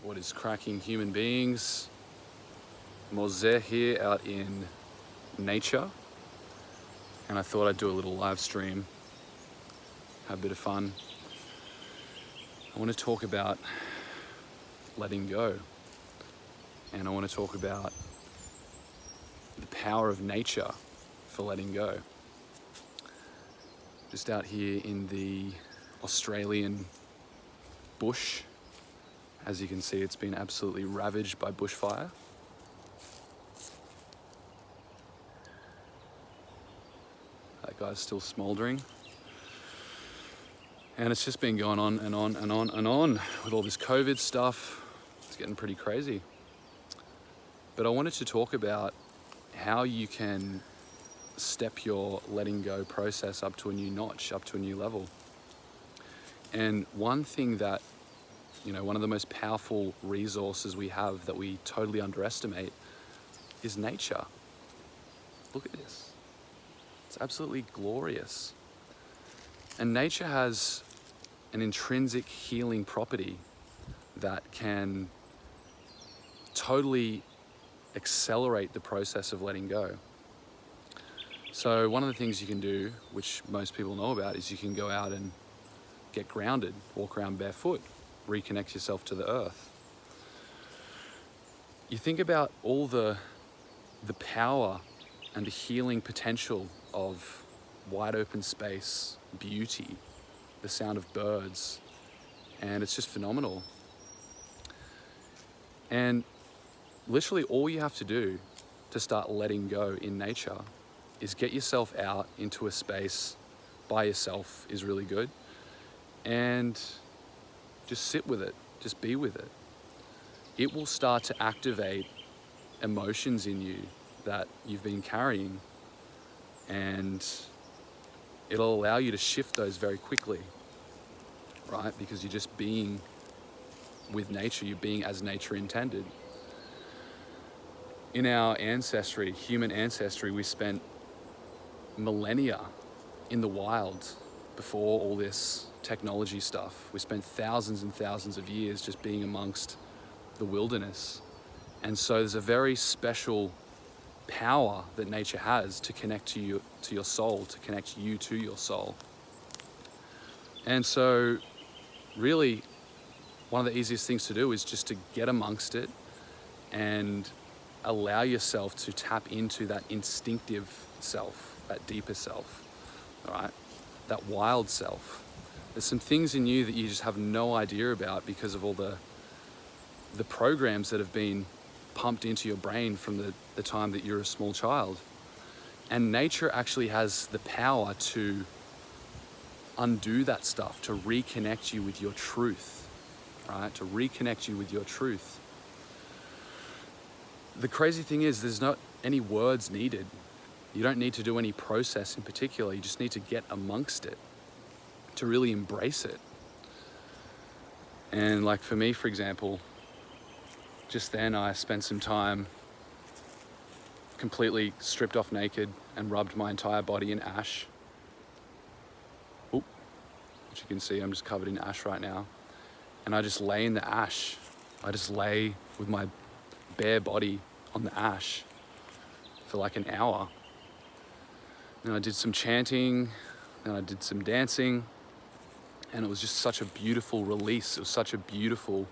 What is cracking, human beings? Mosé here out in nature, and I thought I'd do a little live stream, have a bit of fun. I want to talk about letting go, and I want to talk about the power of nature for letting go. Just out here in the Australian bush. As you can see, it's been absolutely ravaged by bushfire. That guy's still smouldering. And it's just been going on and on and on and on with all this COVID stuff. It's getting pretty crazy. But I wanted to talk about how you can step your letting go process up to a new notch, up to a new level. And one thing that, one of the most powerful resources we have that we totally underestimate is nature. Look at this. It's absolutely glorious. And nature has an intrinsic healing property that can totally accelerate the process of letting go. So one of the things you can do, which most people know about, is you can go out and get grounded, walk around barefoot, reconnect yourself to the earth. You think about all the power and the healing potential of wide open space, beauty, the sound of birds, and it's just phenomenal. And literally all you have to do to start letting go in nature is get yourself out into a space by yourself is really good, and just sit with it, just be with it. It will start to activate emotions in you that you've been carrying, and it'll allow you to shift those very quickly, right? Because you're just being with nature, you're being as nature intended. In our ancestry, human ancestry, we spent millennia in the wild before all this technology stuff. We spent thousands and thousands of years just being amongst the wilderness. And so there's a very special power that nature has to connect to you, to your soul, to connect you to your soul. And so really one of the easiest things to do is just to get amongst it and allow yourself to tap into that instinctive self, that deeper self, right? That wild self. There's some things in you that you just have no idea about because of all the programs that have been pumped into your brain from the time that you're a small child. And nature actually has the power to undo that stuff, to reconnect you with your truth, right? To reconnect you with your truth. The crazy thing is there's not any words needed. You don't need to do any process in particular. You just need to get amongst it, to really embrace it. And like for me, for example, just then I spent some time completely stripped off naked and rubbed my entire body in ash. Oop, as you can see, I'm just covered in ash right now. And I just lay in the ash. I just lay with my bare body on the ash for like an hour. And I did some chanting, and I did some dancing, and it was just such a beautiful release. It was such a beautiful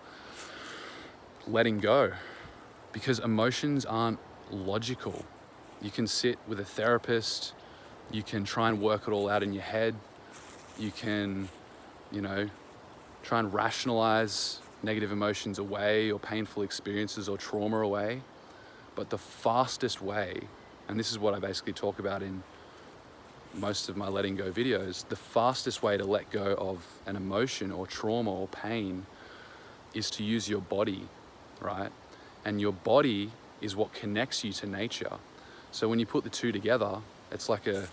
letting go, because emotions aren't logical. You can sit with a therapist, you can try and work it all out in your head, you can, try and rationalize negative emotions away or painful experiences or trauma away. But the fastest way, and this is what I basically talk about in most of my letting go videos, the fastest way to let go of an emotion or trauma or pain is to use your body, right? And your body is what connects you to nature. So when you put the two together, it's like a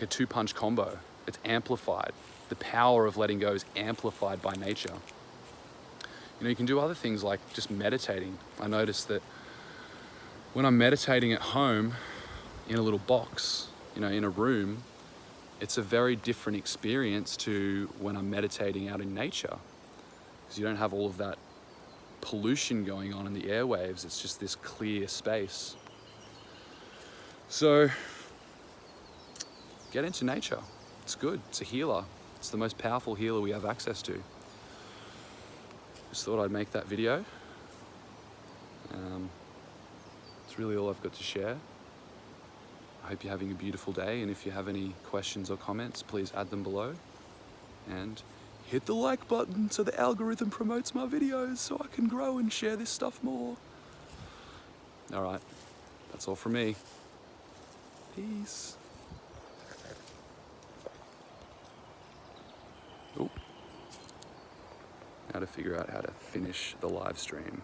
two-punch combo. It's amplified. The power of letting go is amplified by nature. You can do other things like just meditating. I noticed that when I'm meditating at home in a little box, in a room, it's a very different experience to when I'm meditating out in nature, because you don't have all of that pollution going on in the airwaves. It's just this clear space. So get into nature. It's good. It's a healer. It's the most powerful healer we have access to. Just thought I'd make that video. It's really all I've got to share. I hope you're having a beautiful day, and if you have any questions or comments, please add them below. And hit the like button so the algorithm promotes my videos so I can grow and share this stuff more. All right, that's all from me. Peace. Oh. Now to figure out how to finish the live stream.